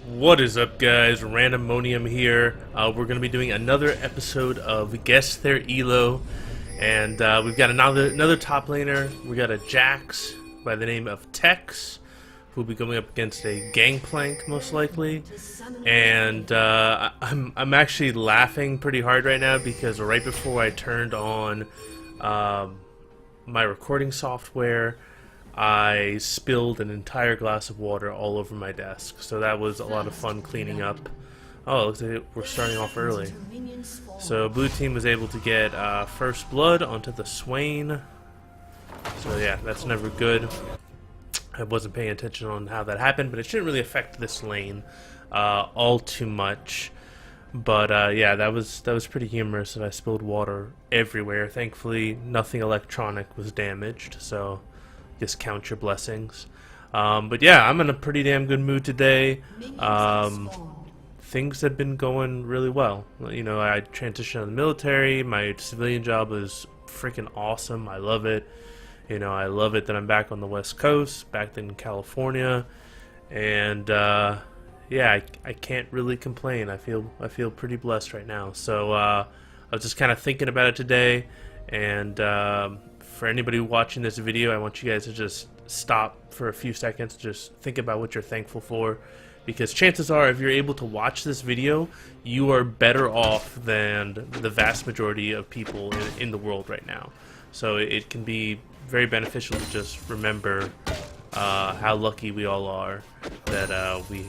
What is up, guys? Randomonium here. We're going to be doing another episode of Guess Their Elo, and we've got another top laner. We got a Jax by the name of Tex, who'll be going up against a Gangplank most likely. And I'm actually laughing pretty hard right now because right before I turned on my recording software, I spilled an entire glass of water all over my desk, so that was a lot of fun cleaning up. Oh, looks like we're starting off early. So blue team was able to get first blood onto the Swain. So yeah, that's never good. I wasn't paying attention on how that happened, but it shouldn't really affect this lane all too much. But yeah, that was pretty humorous that I spilled water everywhere. Thankfully, nothing electronic was damaged, so just count your blessings. But yeah, I'm in a pretty damn good mood today. Things have been going really well. You know, I transitioned to the military. My civilian job is freaking awesome. I love it. You know, I love it that I'm back on the West Coast, back in California, and yeah, I can't really complain. I feel pretty blessed right now. So I was just kind of thinking about it today, and for anybody watching this video, I want you guys to just stop for a few seconds, just think about what you're thankful for, because chances are if you're able to watch this video, you are better off than the vast majority of people in the world right now. So it can be very beneficial to just remember how lucky we all are that we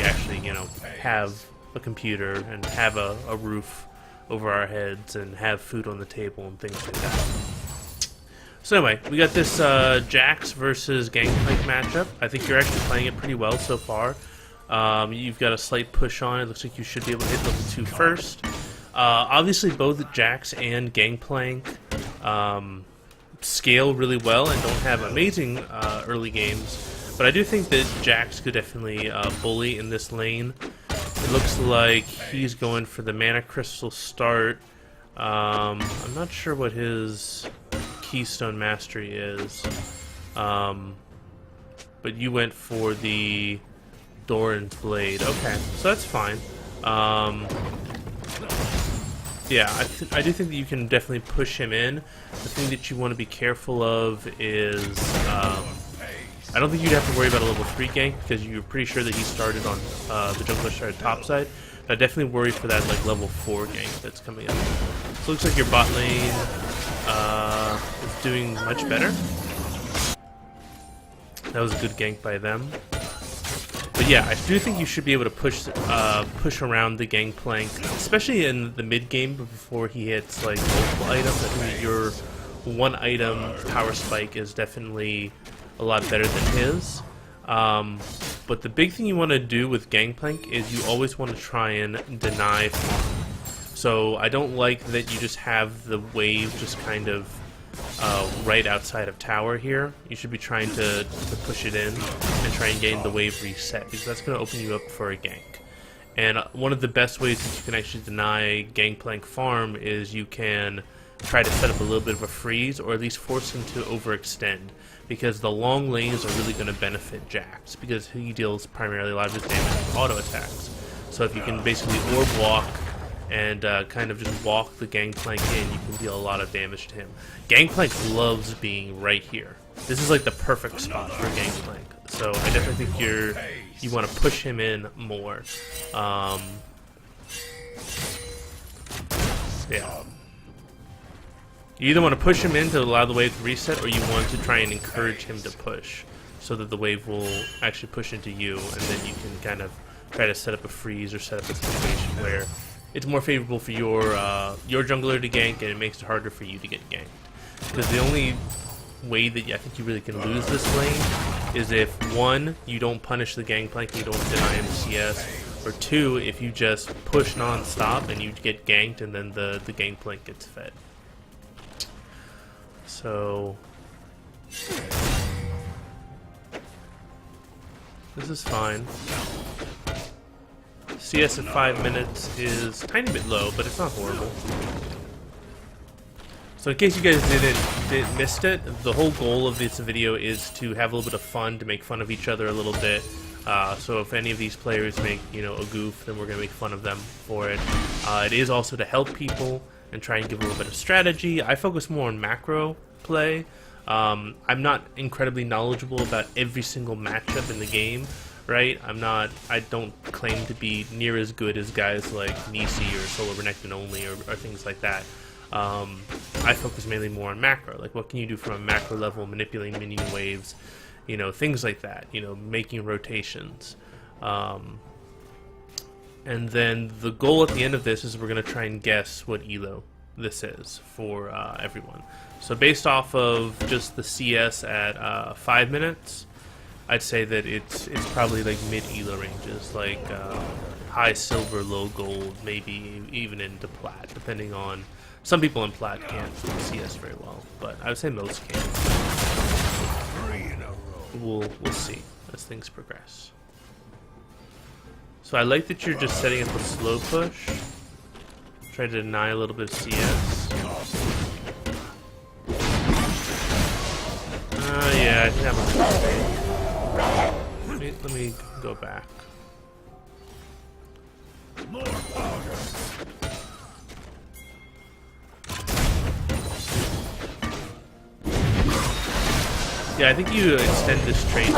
actually, you know, have a computer and have a roof over our heads and have food on the table and things like that. So anyway, we got this Jax versus Gangplank matchup. I think you're actually playing it pretty well so far. You've got a slight push on it. Looks like you should be able to hit level 2 first. Obviously, both Jax and Gangplank scale really well and don't have amazing early games. But I do think that Jax could definitely bully in this lane. It looks like he's going for the Mana Crystal start. I'm not sure what his Keystone Mastery is, but you went for the Doran's Blade. Okay, so that's fine. Yeah, I do think that you can definitely push him in. The thing that you want to be careful of is I don't think you'd have to worry about a level 3 gank because you're pretty sure that he started on the jungler started topside. But I definitely worry for that like level 4 gank that's coming up. So it looks like your bot lane is doing much better. That was a good gank by them. But yeah, I do think you should be able to push around the Gangplank, especially in the mid game before he hits like multiple items. I think that your one item power spike is definitely a lot better than his. But the big thing you want to do with Gangplank is you always want to try and deny farm. So I don't like that you just have the wave just kind of right outside of tower here. You should be trying to push it in and try and gain the wave reset, because that's going to open you up for a gank. And one of the best ways that you can actually deny Gangplank farm is you can try to set up a little bit of a freeze, or at least force him to overextend, because the long lanes are really going to benefit Jax, because he deals primarily a lot of his damage with auto attacks. So if you can basically orb walk and kind of just walk the Gangplank in, you can deal a lot of damage to him. Gangplank loves being right here. This is like the perfect spot for Gangplank. So I definitely think you want to push him in more. Yeah. You either want to push him in to allow the wave to reset, or you want to try and encourage him to push so that the wave will actually push into you, and then you can kind of try to set up a freeze or set up a situation where it's more favorable for your jungler to gank, and it makes it harder for you to get ganked. Because the only way that I think you really can lose this lane is if, one, you don't punish the Gangplank and you don't deny him CS, or two, if you just push non-stop and you get ganked and then the Gangplank gets fed. So this is fine. CS at 5 minutes is a tiny bit low, but it's not horrible. So in case you guys missed it, the whole goal of this video is to have a little bit of fun, to make fun of each other a little bit. So if any of these players make, you know, a goof, then we're going to make fun of them for it. It is also to help people and try and give a little bit of strategy. I focus more on macro play. I'm not incredibly knowledgeable about every single matchup in the game, right? I don't claim to be near as good as guys like Nisi or Solar Renekton only or things like that. I focus mainly more on macro, like what can you do from a macro level, manipulating minion waves, you know, things like that, you know, making rotations. And then the goal at the end of this is we're going to try and guess what elo this is for everyone. So based off of just the CS at 5 minutes, I'd say that it's probably like mid elo ranges, like high silver, low gold, maybe even into plat, depending on. Some people in plat can't CS very well, but I would say most can. We'll see as things progress. So I like that you're just setting up a slow push. Try to deny a little bit of CS. Yeah, I think that was a mistake. Let me go back. Yeah, I think you extend this trade. You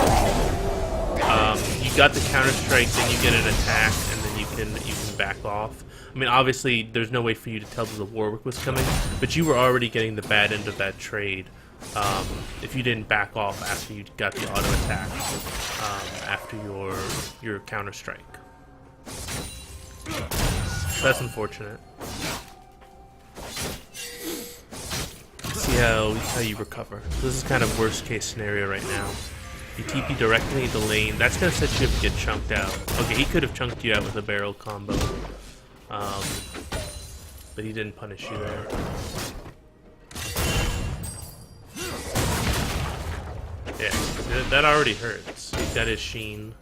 got the counter strike, then you get an attack, and then you can back off. I mean, obviously, there's no way for you to tell that the Warwick was coming, but you were already getting the bad end of that trade if you didn't back off after you got the auto attack after your counter strike. That's unfortunate. See how you recover. This is kind of worst case scenario right now. You TP directly into lane. That's gonna set you up to get chunked out. Okay, he could have chunked you out with a barrel combo, but he didn't punish you there. Yeah, that already hurts. He's got his Sheen.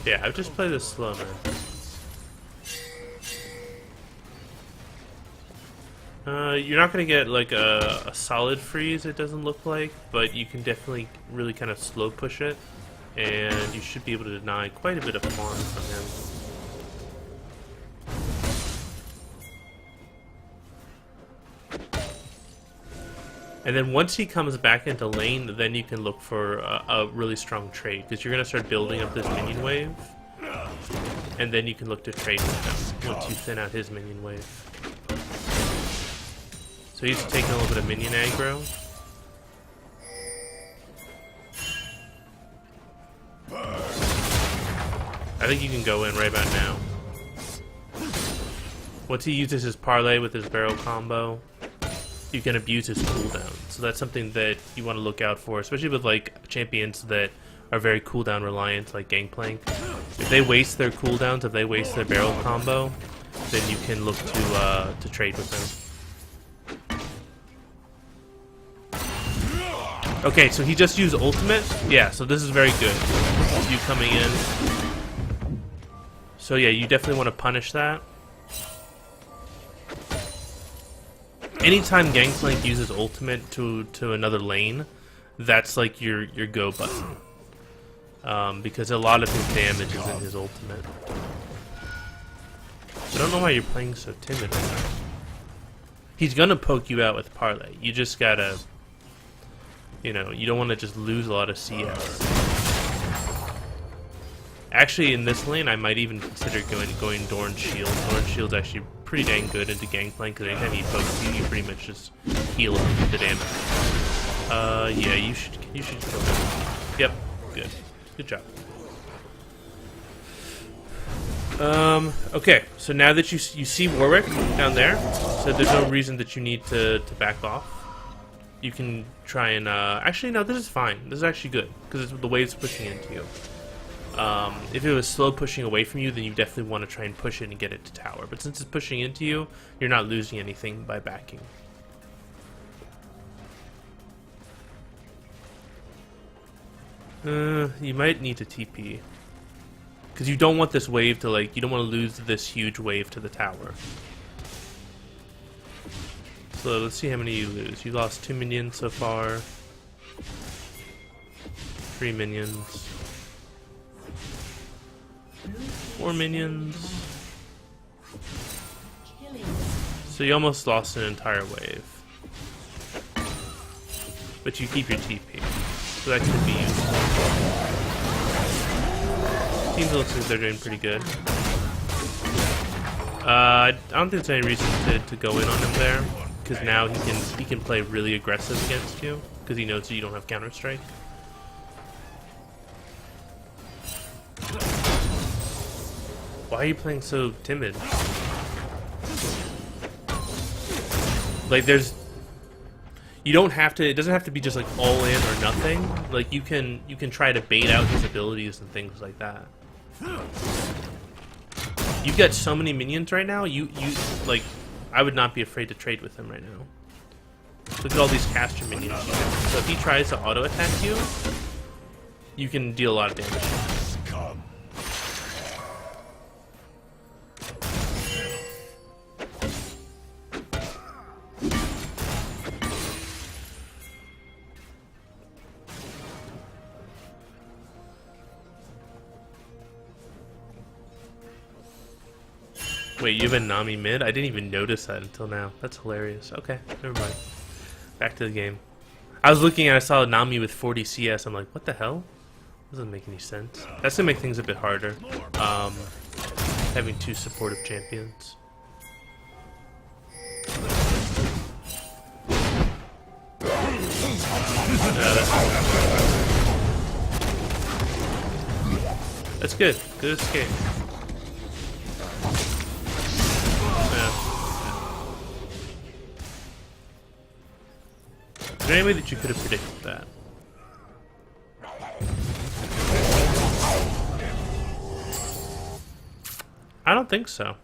Yeah, I've just played this slow, man. You're not gonna get like a solid freeze, it doesn't look like, but you can definitely really kind of slow push it, and you should be able to deny quite a bit of farm from him. And then once he comes back into lane, then you can look for a really strong trade, because you're going to start building up this minion wave, and then you can look to trade with him once you thin out his minion wave. So he's taking a little bit of minion aggro. I think you can go in right about now. Once he uses his parlay with his barrel combo, you can abuse his cooldown. So that's something that you want to look out for, especially with like champions that are very cooldown reliant, like Gangplank. If they waste their cooldowns, if they waste their barrel combo, then you can look to trade with them. Okay, so he just used ultimate. Yeah, so this is very good. This is you coming in. So yeah, you definitely want to punish that. Anytime Gangplank uses ultimate to another lane, that's like your go button. Because a lot of his damage is in his ultimate. I don't know why you're playing so timid right now. He's gonna poke you out with parlay. You just gotta, you know, you don't want to just lose a lot of CS. Actually, in this lane, I might even consider going Dorn Shield. Dorn Shield's actually pretty dang good into Gangplank, because anytime he pokes you, you pretty much just heal him the damage. Yeah, you should kill him. Yep, good job. Okay, so now that you see Warwick down there, so there's no reason that you need to back off. You can try and, actually no, this is fine. This is actually good, because the wave's pushing into you. If it was slow pushing away from you, then you definitely want to try and push it and get it to tower. But since it's pushing into you, you're not losing anything by backing. You might need to TP. Because you don't want this wave to, like, you don't want to lose this huge wave to the tower. So let's see how many you lose. You lost 2 minions so far. 3 minions. 4 minions. So you almost lost an entire wave. But you keep your TP. So that could be useful. Teams looks like they're doing pretty good. I don't think there's any reason to go in on him there. Because now he can play really aggressive against you. Because he knows that you don't have Counter-Strike. Why are you playing so timid? Like, you don't have to, it doesn't have to be just like all in or nothing. Like, you can try to bait out his abilities and things like that. You've got so many minions right now, like, I would not be afraid to trade with him right now. Look at all these caster minions. So if he tries to auto attack you, you can deal a lot of damage. Wait, you have a Nami mid? I didn't even notice that until now. That's hilarious. Okay, never mind. Back to the game. I was looking and I saw a Nami with 40 CS. I'm like, what the hell? Doesn't make any sense. That's gonna make things a bit harder. Having 2 supportive champions. That's good. Good escape. Is there any way that you could have predicted that? I don't think so.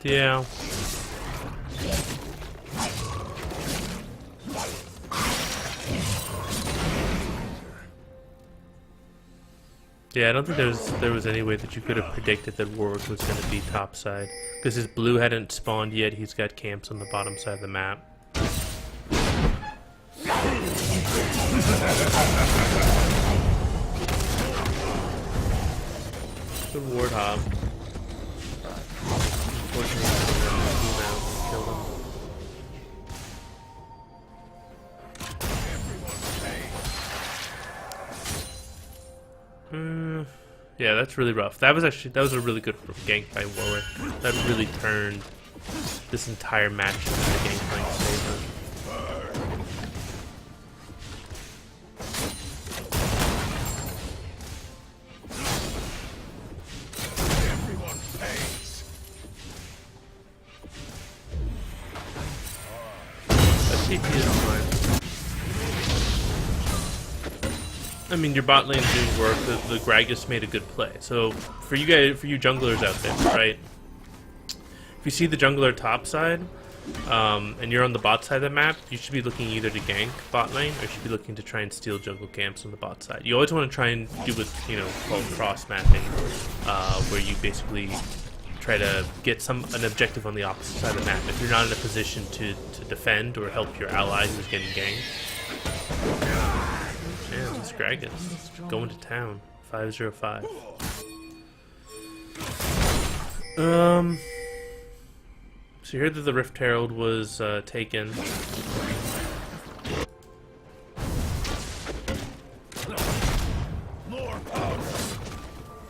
Yeah. Yeah, I don't think there was any way that you could have predicted that Warwick was going to be topside. Because his blue hadn't spawned yet, he's got camps on the bottom side of the map. Good Warthog. Unfortunately, he killed him. Yeah, that's really rough. That was a really good gank by Warwick. That really turned this entire match into the Gangplank's favor. Everyone pays. That TP is fine. I mean, your bot lane didn't work. The Gragas made a good play. So for you guys, for you junglers out there, right? If you see the jungler top side, and you're on the bot side of the map, you should be looking either to gank bot lane, or you should be looking to try and steal jungle camps on the bot side. You always want to try and do what's called cross mapping, where you basically try to get an objective on the opposite side of the map. If you're not in a position to defend or help your ally who's getting ganked. Yeah, it's Gragas going to town. 505. So you heard that the Rift Herald was taken.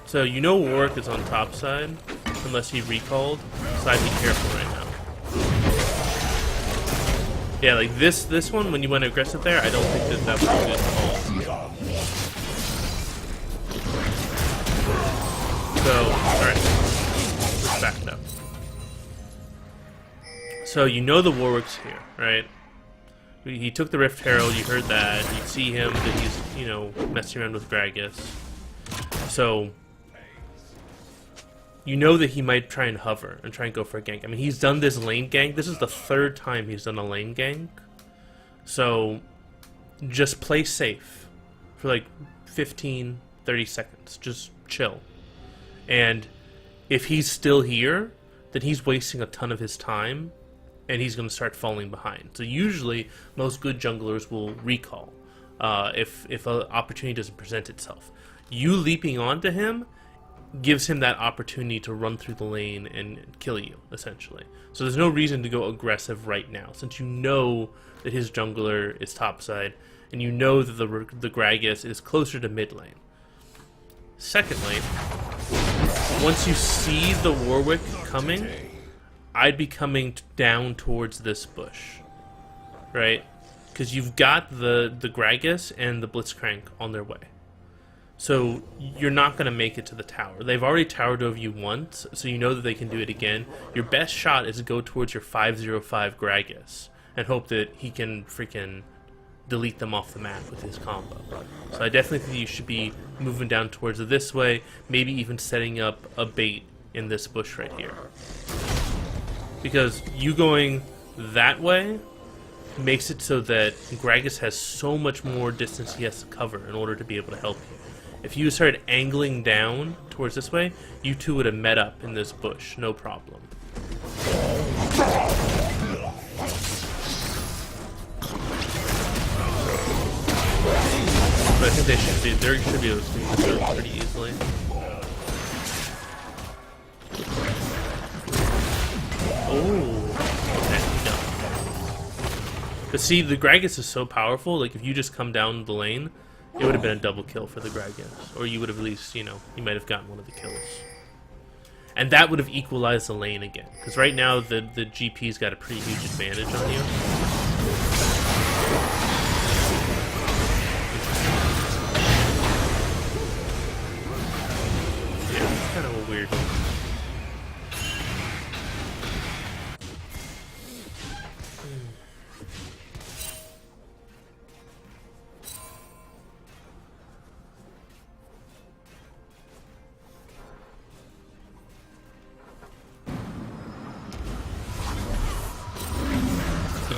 So you know Warwick is on top side, unless he recalled. So I'd be careful right now. Yeah, like this one, when you went aggressive there, I don't think that was a good call. So, alright. Let's back it up. So you know the Warwick's here, right? He took the Rift Herald, you heard that. You see him, that he's, messing around with Gragas. So you know that he might try and hover and try and go for a gank. I mean, he's done this lane gank. This is the 3rd time he's done a lane gank. So just play safe for like 15, 30 seconds. Just chill. And if he's still here, then he's wasting a ton of his time, and he's going to start falling behind. So usually, most good junglers will recall if an opportunity doesn't present itself. You leaping onto him gives him that opportunity to run through the lane and kill you, essentially. So there's no reason to go aggressive right now, since you know that his jungler is topside, and you know that the Gragas is closer to mid lane. Secondly, once you see the Warwick coming, I'd be coming down towards this bush, right? Because you've got the Gragas and the Blitzcrank on their way. So you're not going to make it to the tower. They've already towered over you once, so you know that they can do it again. Your best shot is to go towards your 505 Gragas and hope that he can freaking delete them off the map with his combo. So I definitely think you should be moving down towards it this way, maybe even setting up a bait in this bush right here. Because you going that way makes it so that Gragas has so much more distance he has to cover in order to be able to help you. If you started angling down towards this way, you two would have met up in this bush, no problem. But I think they should be able to do this pretty easily. Oh, okay, no. But see, the Gragas is so powerful, like if you just come down the lane, it would have been a double kill for the Gragas. Or you would have at least, you know, you might have gotten one of the kills. And that would have equalized the lane again. Because right now, the GP's got a pretty huge advantage on you. Yeah, it's kind of a weird one.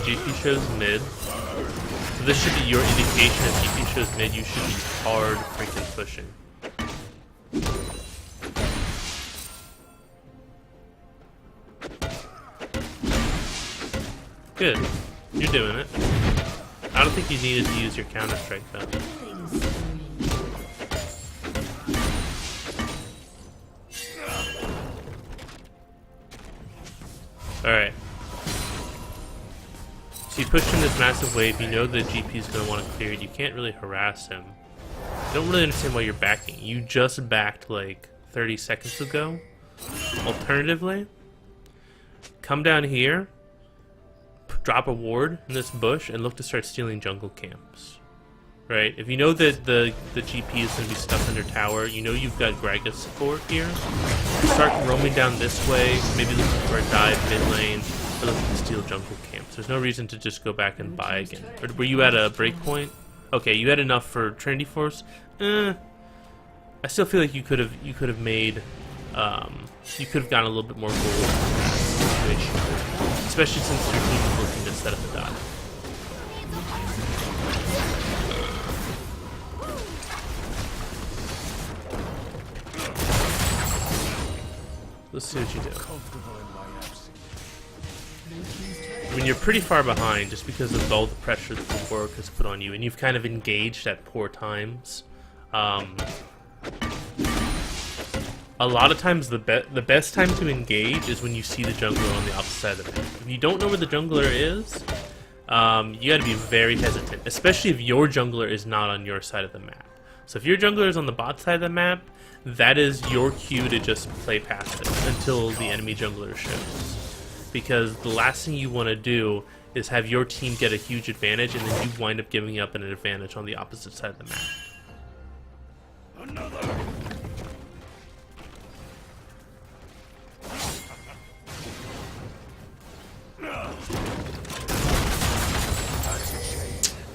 GP shows mid. So this should be your indication. If GP shows mid, you should be hard freaking pushing. Good. You're doing it. I don't think you needed to use your counter strike though. Alright. So you push in this massive wave, you know the GP is going to want to clear it, you can't really harass him. I don't really understand why you're backing. You just backed like 30 seconds ago. Alternatively, come down here, drop a ward in this bush, and look to start stealing jungle camps. Right? If you know that the GP is going to be stuck under tower, you know you've got Gragas support here, start roaming down this way, maybe looking for a dive mid lane, or looking to steal jungle camps. There's no reason to just go back and buy again. Or were you at a breakpoint? Okay, you had enough for Trinity Force. I still feel like you could have made you could have gotten a little bit more gold in that situation, especially since your team is looking to set up a dive. Let's see what you do. I mean, you're pretty far behind just because of all the pressure that the Warwick has put on you, and you've kind of engaged at poor times. A lot of times, the best time to engage is when you see the jungler on the opposite side of the map. If you don't know where the jungler is, you got to be very hesitant, especially if your jungler is not on your side of the map. So if your jungler is on the bot side of the map, that is your cue to just play past it until the enemy jungler shifts. Because the last thing you want to do is have your team get a huge advantage and then you wind up giving up an advantage on the opposite side of the map. Another.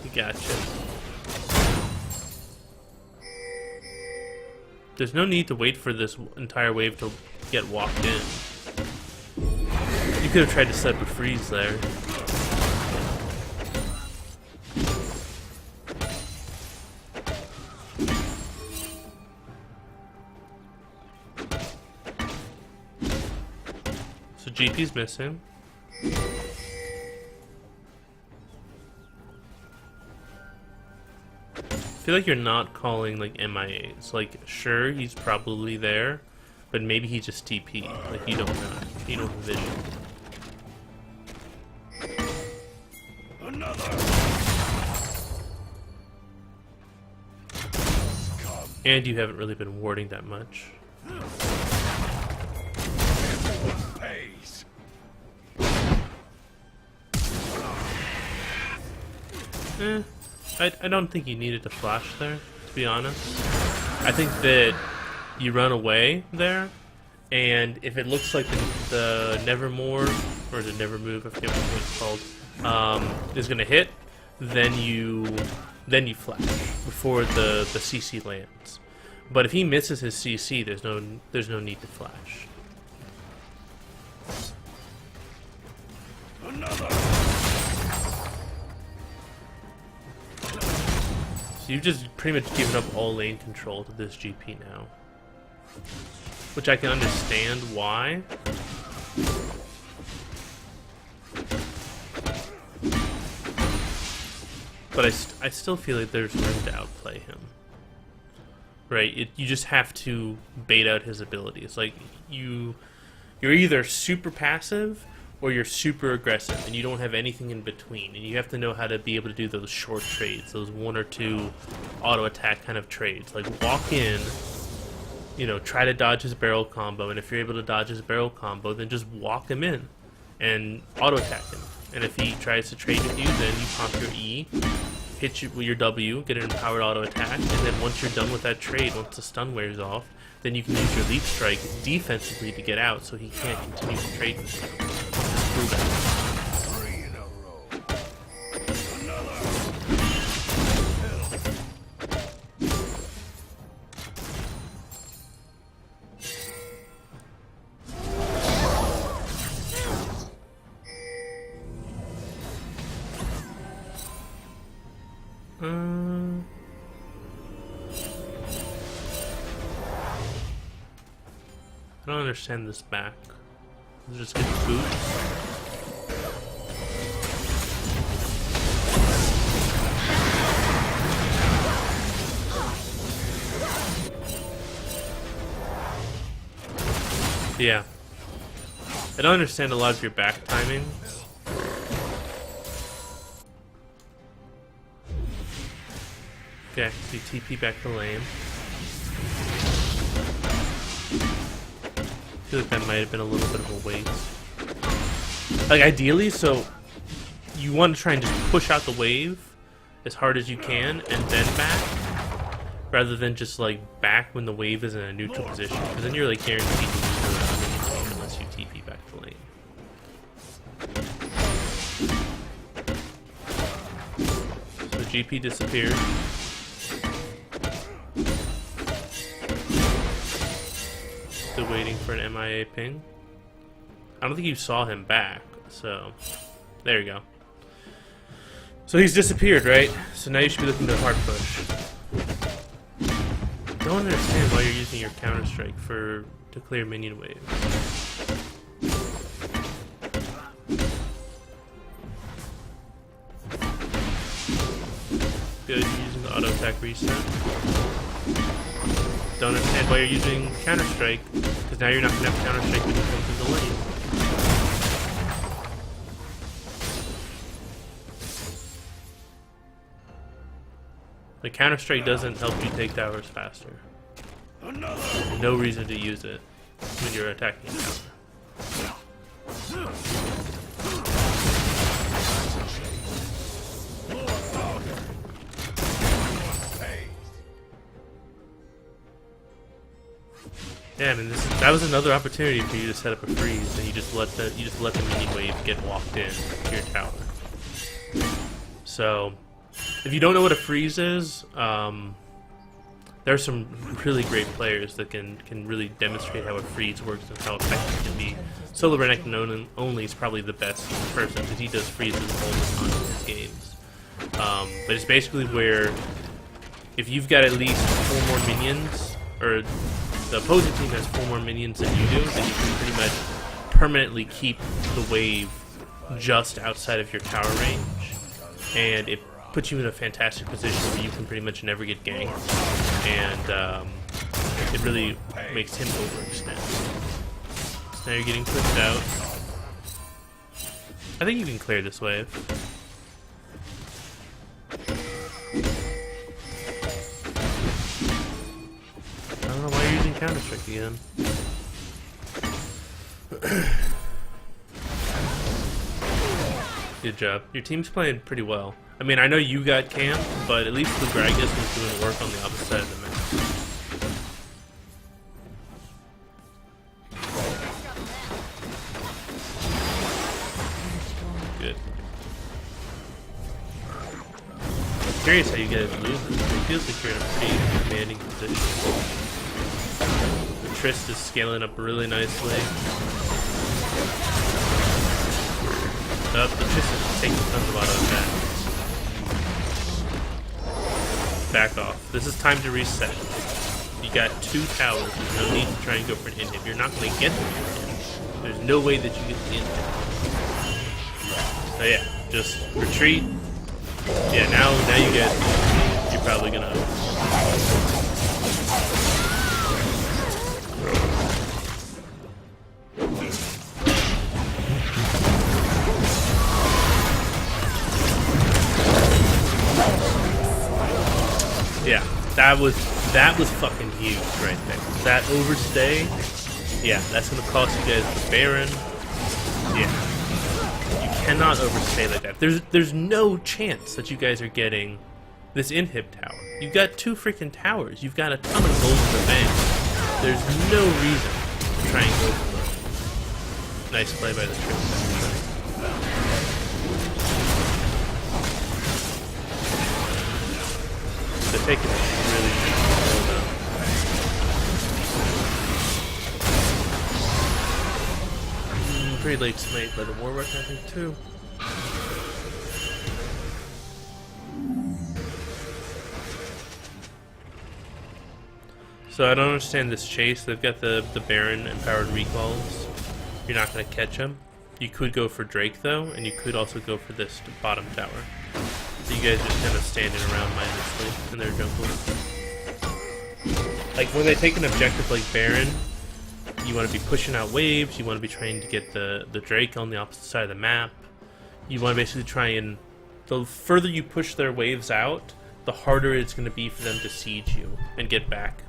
You gotcha. There's no need to wait for this entire wave to get walked in. You could have tried to set up a freeze there. So GP's missing. I feel like you're not calling like MIAs. Like, sure, he's probably there, but maybe he just TP. Like, you don't know. You don't have vision. Another. And you haven't really been warding that much. Everyone pays. I don't think you needed to flash there, to be honest. I think that you run away there, and if it looks like the Nevermore, or the Never Move, I forget what it's called, is gonna hit, then you flash before the CC lands. But if he misses his CC, there's no need to flash. Another. So you've just pretty much given up all lane control to this GP now. Which I can understand why. But I still feel like there's room to outplay him. Right? You just have to bait out his abilities. Like, you're either super passive or you're super aggressive, and you don't have anything in between. And you have to know how to be able to do those short trades, those 1 or 2 auto attack kind of trades. Like, walk in, you know, try to dodge his barrel combo, and if you're able to dodge his barrel combo, then just walk him in and auto attack him. And if he tries to trade with you, then you pump your E, hit you with your W, get an empowered auto attack, and then once you're done with that trade, once the stun wears off, then you can use your leap strike defensively to get out so he can't continue to trade with you. Just prove it. 3 in a row. Another. I don't understand this back. Does it just get boots? Yeah. I don't understand a lot of your back timing. Okay, so you TP back to lane. I feel like that might have been a little bit of a waste. Like, ideally, so you want to try and just push out the wave as hard as you can and then back, rather than just like back when the wave is in a neutral position, because then you're like guaranteed to lose the wave unless you TP back to lane. So GP disappeared. Still waiting for an MIA ping. I don't think you saw him back, so there you go. So he's disappeared, right? So now you should be looking to hard push. Don't understand why you're using your counter strike to clear minion waves. Good, you're using the auto attack reset. Don't understand why you're using counter strike, because now you're not going to have counter strike when you come through the lane. The counter strike doesn't help you take towers faster. No reason to use it when you're attacking a tower. Yeah, I mean, that was another opportunity for you to set up a freeze, and you just let the minion wave get walked in to your tower. So, if you don't know what a freeze is, there are some really great players that can really demonstrate how a freeze works and how effective it can be. Solo Renekton only is probably the best person, because he does freezes all the time in his games. But it's basically where if you've got at least 4 more minions, or the opposing team has 4 more minions than you do, then you can pretty much permanently keep the wave just outside of your tower range, and it puts you in a fantastic position where you can pretty much never get ganked, and it really makes him overextend. So now you're getting pushed out. I think you can clear this wave. I don't know why you're using Counter-Strike again. Good job. Your team's playing pretty well. I mean, I know you got camped, but at least the Gragas was doing work on the opposite side of the map. Good. I'm curious how you guys lose this. It feels like you're in a pretty commanding position. The Trist is scaling up really nicely. The Trist is taking tons of auto attack. Back off. This is time to reset. You got 2 towers. There's no need to try and go for an inhib. You're not going to get the inhib. There's no way that you get the inhib. So yeah, just retreat. Yeah, now you get. You're probably gonna. Yeah, that was fucking huge right there. That overstay. Yeah, that's gonna cost you guys the Baron. Yeah. Cannot overstay like that. There's no chance that you guys are getting this inhib tower. You've got 2 freaking towers. You've got a ton of gold in the bank. There's no reason to try and go for it. Nice play by the Trist. They're taking it really well now. Pretty late smite by the Warwick, I think, too. So I don't understand this chase. They've got the Baron empowered recalls. You're not going to catch him. You could go for Drake, though, and you could also go for this bottom tower. So you guys just kind of standing around mindlessly in their jungle. Like, when they take an objective like Baron, you want to be pushing out waves, you want to be trying to get the Drake on the opposite side of the map. You want to basically try and... The further you push their waves out, the harder it's going to be for them to siege you and get back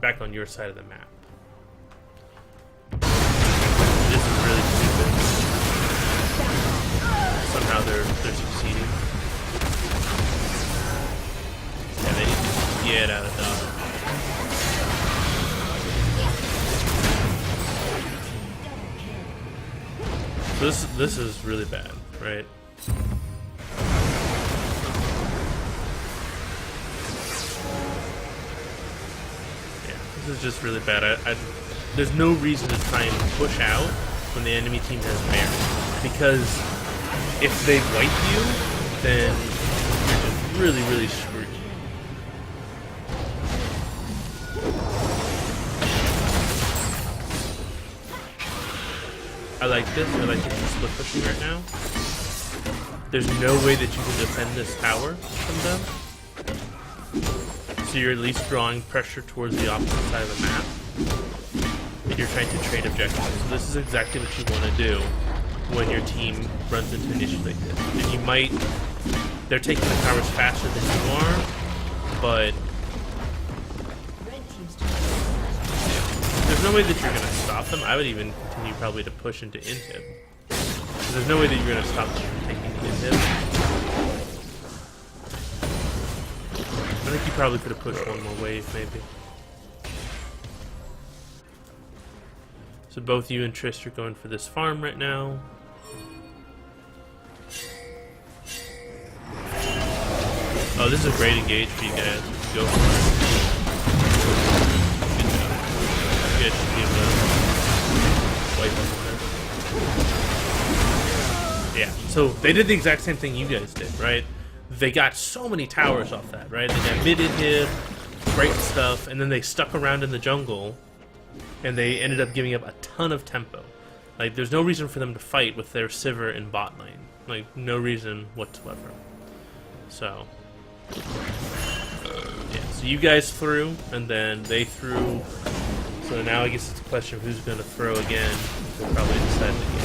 back on your side of the map. This is really stupid. Somehow they're succeeding. Yeah, they need to get out of dodge. This is really bad, right? Yeah, this is just really bad. There's no reason to try and push out when the enemy team has Baron, because if they wipe you, then you're just really, really screwed. I like this. I like that you're split pushing right now. There's no way that you can defend this tower from them. So you're at least drawing pressure towards the opposite side of the map. And you're trying to trade objectives. So this is exactly what you want to do when your team runs into an issue like this. And you might... They're taking the towers faster than you are, but... There's no way that you're going to stop them. I would even continue probably to push into inhib. There's no way that you're going to stop them from taking the inhib. I think you probably could have pushed one more wave, maybe. So both you and Trist are going for this farm right now. Oh, this is a great engage for you guys. Go for it. Good job. You guys should be able to wipe them on this. Yeah, so they did the exact same thing you guys did, right? They got so many towers off that, right? They got mid hit, great stuff, and then they stuck around in the jungle and they ended up giving up a ton of tempo. Like, there's no reason for them to fight with their Sivir in bot lane. Like, no reason whatsoever. So, yeah, so you guys threw, and then they threw. So now I guess it's a question of who's going to throw again. We'll probably decide the game.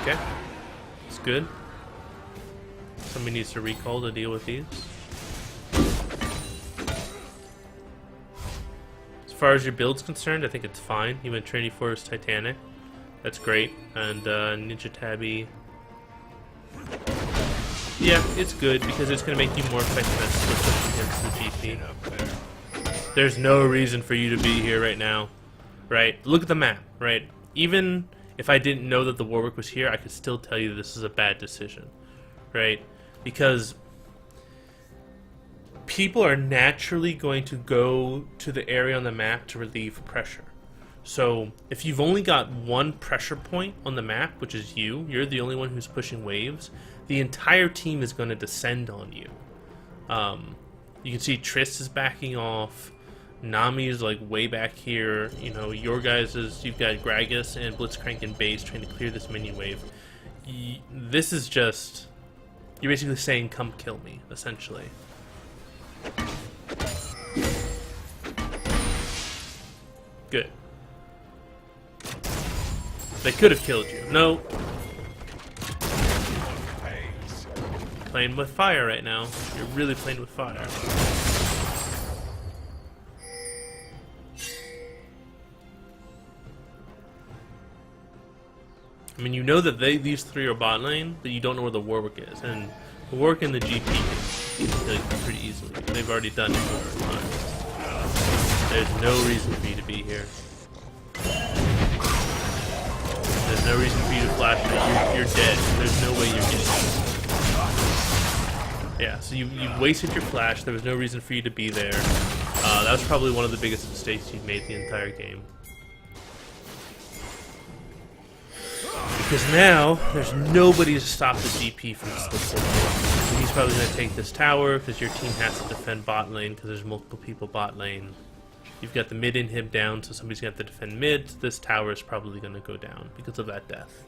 Okay, it's good. Somebody needs to recall to deal with these. As far as your build's concerned, I think it's fine. You went Trinity Force Titanic. That's great. And Ninja Tabby. Yeah, it's good because it's going to make you more effective at switching against the GP. There's no reason for you to be here right now. Right? Look at the map, right? Even if I didn't know that the Warwick was here, I could still tell you this is a bad decision. Right? Because people are naturally going to go to the area on the map to relieve pressure. So if you've only got one pressure point on the map, which is you're the only one who's pushing waves, the entire team is going to descend on you. You can see Triss is backing off. Nami is like way back here. You know, your guys is, you've got Gragas and Blitzcrank and Base trying to clear this mini wave. This is just, you're basically saying, come kill me, essentially. Good. They could have killed you. No. Playing with fire right now. You're really playing with fire. I mean, you know that these three are bot lane, but you don't know where the Warwick is. And the Warwick and the GP can kill you pretty easily. They've already done it over time. There's no reason for you to be here. There's no reason for you to flash it. You're dead. There's no way you're getting out. Yeah, so you wasted your flash. There was no reason for you to be there. That was probably one of the biggest mistakes you've made the entire game. Because now, there's nobody to stop the GP from slipping. So he's probably going to take this tower, because your team has to defend bot lane, because there's multiple people bot lane. You've got the mid inhib down, so somebody's going to have to defend mid. This tower is probably going to go down because of that death.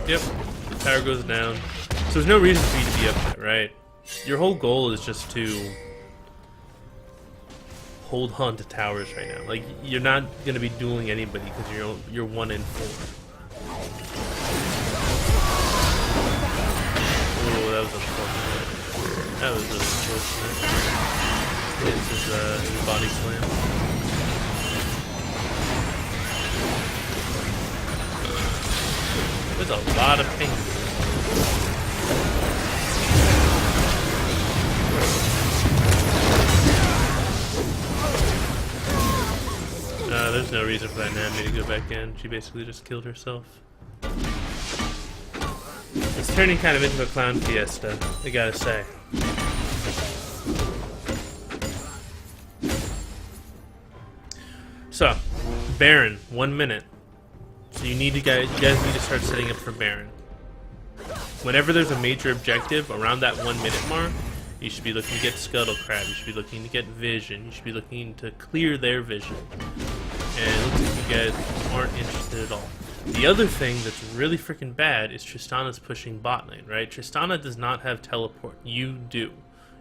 Yep, the tower goes down. So there's no reason for you to be up there, right? Your whole goal is just to hold on to towers right now. Like, you're not going to be dueling anybody because you're 1 in 4. Oh, that was unfortunate. That was unfortunate. It's his body slam. There's a lot of ping. There's no reason for that Nami to go back in. She basically just killed herself. It's turning kind of into a clown fiesta, I gotta say. So, Baron, 1 minute. So you guys need to start setting up for Baron. Whenever there's a major objective around that 1 minute mark, you should be looking to get Scuttle Crab, you should be looking to get Vision, you should be looking to clear their vision. And it looks like you guys aren't interested at all. The other thing that's really freaking bad is Tristana's pushing bot lane, right? Tristana does not have teleport. You do.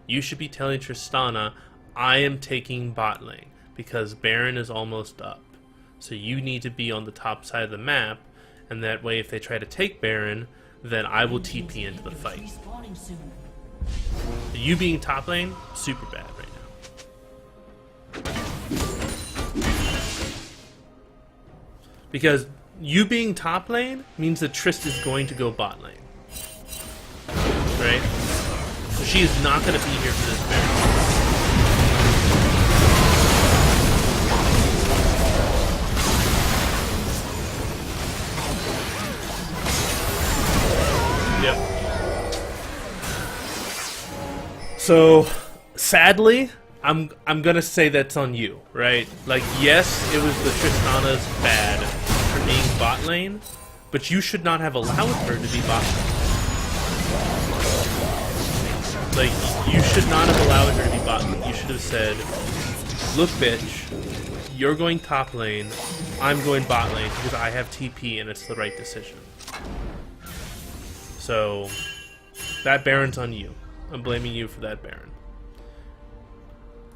You should be telling Tristana, I am taking bot lane, because Baron is almost up. So you need to be on the top side of the map, and that way if they try to take Baron, then I will TP into the fight. You being top lane, super bad right now. Because you being top lane means that Trist is going to go bot lane. Right? So she is not going to be here for this Baron. Yep. So, sadly, I'm gonna say that's on you, right? Like, yes, it was the Tristana's bad for being bot lane, but you should not have allowed her to be bot lane. Like, you should not have allowed her to be bot lane. You should have said, look, bitch, you're going top lane, I'm going bot lane because I have TP and it's the right decision. So, that Baron's on you. I'm blaming you for that Baron.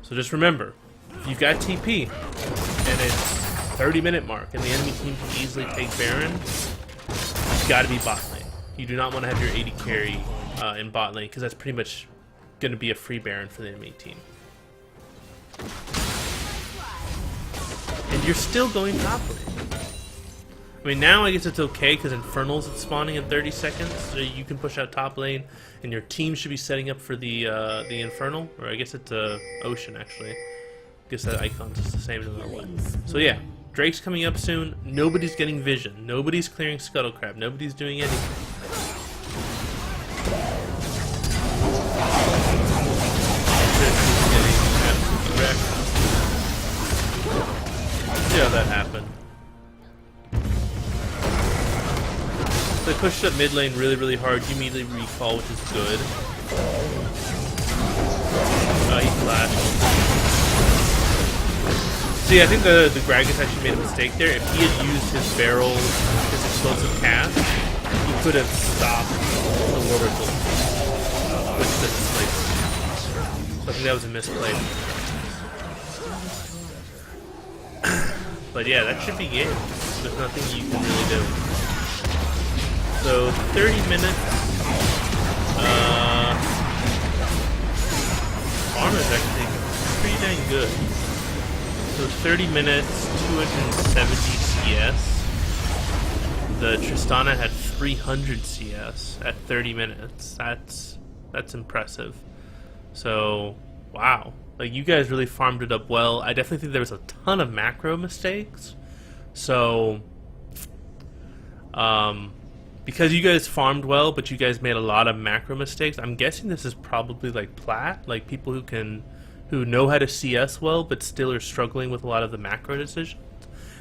So just remember, if you've got TP, and it's 30-minute mark, and the enemy team can easily take Baron, you've got to be bot lane. You do not want to have your AD carry in bot lane, because that's pretty much going to be a free Baron for the enemy team. And you're still going top lane. I mean, now I guess it's okay because Infernal's spawning in 30 seconds, so you can push out top lane, and your team should be setting up for the Infernal, or I guess it's Ocean actually. I guess that icon's just the same no matter what. So yeah, Drake's coming up soon. Nobody's getting vision. Nobody's clearing Scuttlecrab. Nobody's doing anything. See how that happened. They pushed up mid lane really, really hard. You immediately recall, which is good. He flashed. See, I think the Gragas actually made a mistake there. If he had used his barrel, his explosive cast, he could have stopped the War Whistle with the displacement. So I think that was a misplay. But yeah, that should be game. There's nothing you can really do. So 30 minutes. Farm is actually pretty dang good. So 30 minutes, 270 CS. The Tristana had 300 CS at 30 minutes. That's impressive. So wow, like you guys really farmed it up well. I definitely think there was a ton of macro mistakes. So because you guys farmed well, but you guys made a lot of macro mistakes, I'm guessing this is probably like plat, like people who know how to CS well, but still are struggling with a lot of the macro decisions.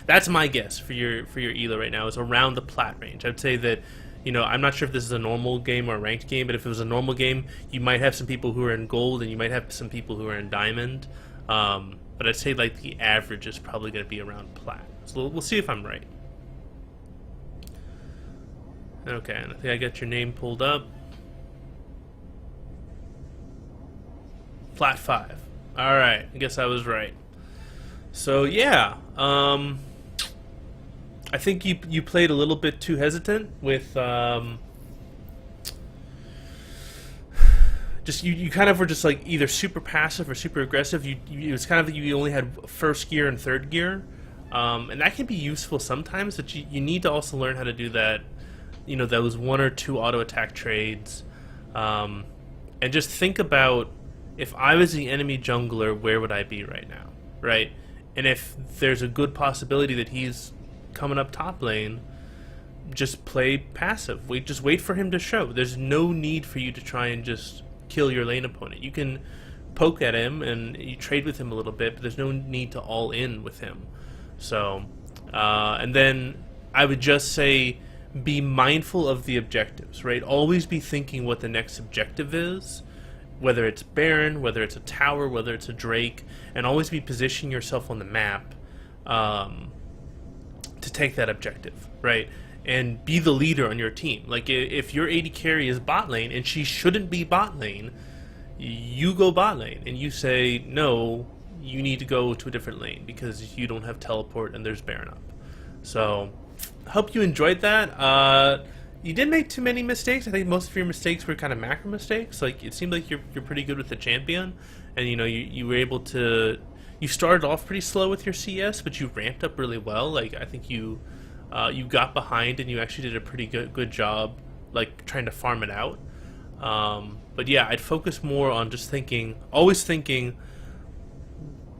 That's my guess for your Ela right now, is around the plat range. I'd say that, you know, I'm not sure if this is a normal game or a ranked game, but if it was a normal game, you might have some people who are in gold and you might have some people who are in diamond. But I'd say like the average is probably going to be around plat. So we'll see if I'm right. Okay, and I think I got your name pulled up. Flat 5. Alright, I guess I was right. So yeah, I think you played a little bit too hesitant with just you kind of were just like either super passive or super aggressive. It was kind of that you only had first gear and third gear, and that can be useful sometimes, but you need to also learn how to do that. You know, those 1 or 2 auto attack trades, and just think about, if I was the enemy jungler, where would I be right now, right? And if there's a good possibility that he's coming up top lane, just play passive. Just wait for him to show. There's no need for you to try and just kill your lane opponent. You can poke at him and you trade with him a little bit, but there's no need to all in with him. So, and then I would just say, be mindful of the objectives, right? Always be thinking what the next objective is, whether it's Baron, whether it's a tower, whether it's a Drake, and always be positioning yourself on the map to take that objective, right? And be the leader on your team. Like, if your AD carry is bot lane, and she shouldn't be bot lane, you go bot lane, and you say, no, you need to go to a different lane, because you don't have teleport and there's Baron up. So I hope you enjoyed that. You didn't make too many mistakes. I think most of your mistakes were kind of macro mistakes. Like, it seemed like you're pretty good with the champion, and you know you were able to. You started off pretty slow with your CS, but you ramped up really well. Like, I think you got behind and you actually did a pretty good job, like trying to farm it out. But yeah, I'd focus more on just thinking, always thinking,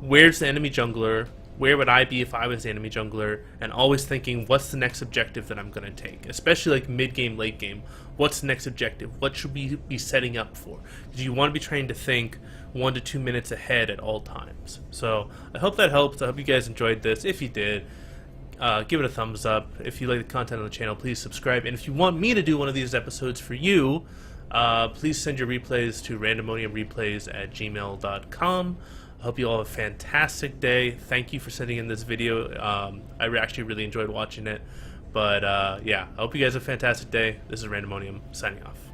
where's the enemy jungler? Where would I be if I was the enemy jungler? And always thinking, what's the next objective that I'm going to take? Especially like mid game, late game. What's the next objective? What should we be setting up for? Because you want to be trying to think 1 to 2 minutes ahead at all times. So I hope that helped. I hope you guys enjoyed this. If you did, give it a thumbs up. If you like the content on the channel, please subscribe. And if you want me to do one of these episodes for you, please send your replays to randomoniumreplays@gmail.com. I hope you all have a fantastic day. Thank you for sending in this video. I actually really enjoyed watching it. But yeah, I hope you guys have a fantastic day. This is Randomonium signing off.